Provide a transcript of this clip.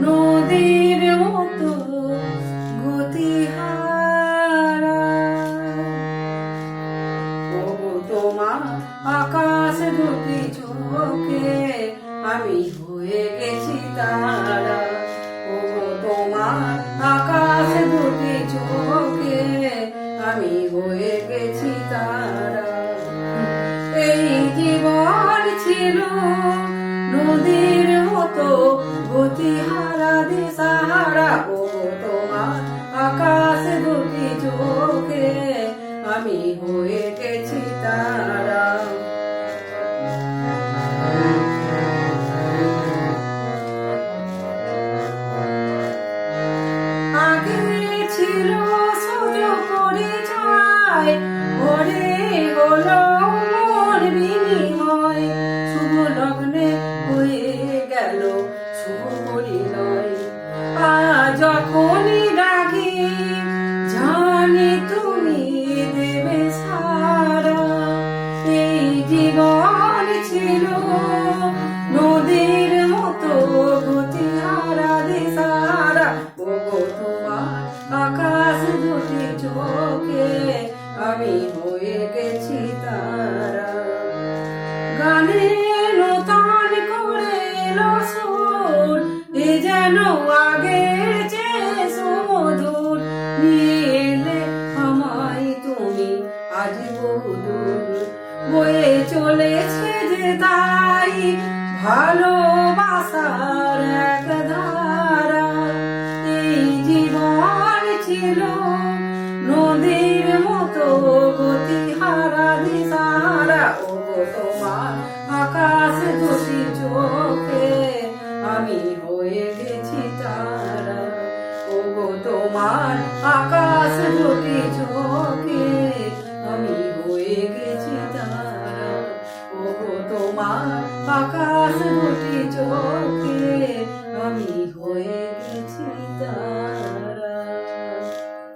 নদীর মতো গতিহারা। ওগো তোমার আকাশ দুটি চোখে আমি হয়ে গেছি তারা। ওগো তোমার আকাশ দুটি চোখে আমি হয়ে গেছি তারা। এই জীবন ছিল নদীর মতো গতিহারা দিশাহারা। ওগো তোমার আকাশ দুটি চোখে আমি হয়ে গেছি তারা। আগে ছিল সুযোগ পরিচয়, পরে হলো মোর বিনিময়। শুভ লগ্নে হয়ে গেল শুভ পরিণয়। যখনই ডাকি জানি তুমি দেবে সারা। এই জীবন ছিল নদীর মতো গতিহারা দিশাহারা। ওগো তোমার আকাশ দুটি চোখে আমি হয়ে গেছি তারা। গানে নতুন করে এলো সুর, এ যেন আগের চেয়ে সুমধুর। নিয়ে এলে আমায় তুমি আজ বহুদূর। বয়ে চলেছে যে তাই ভালোবাসার এক ধারা। এই জীবন ছিল নদীর মতো গতিহারা দিশাহারা। ওগো তোমার আকাশ দুটি চোখে আমি হয়ে গেছি তারা। ওগো তোমার আকাশ দুটি চোখে আমি হয়ে গেছি তারা। ওগো তোমার আকাশ দুটি চোখে আমি হয়ে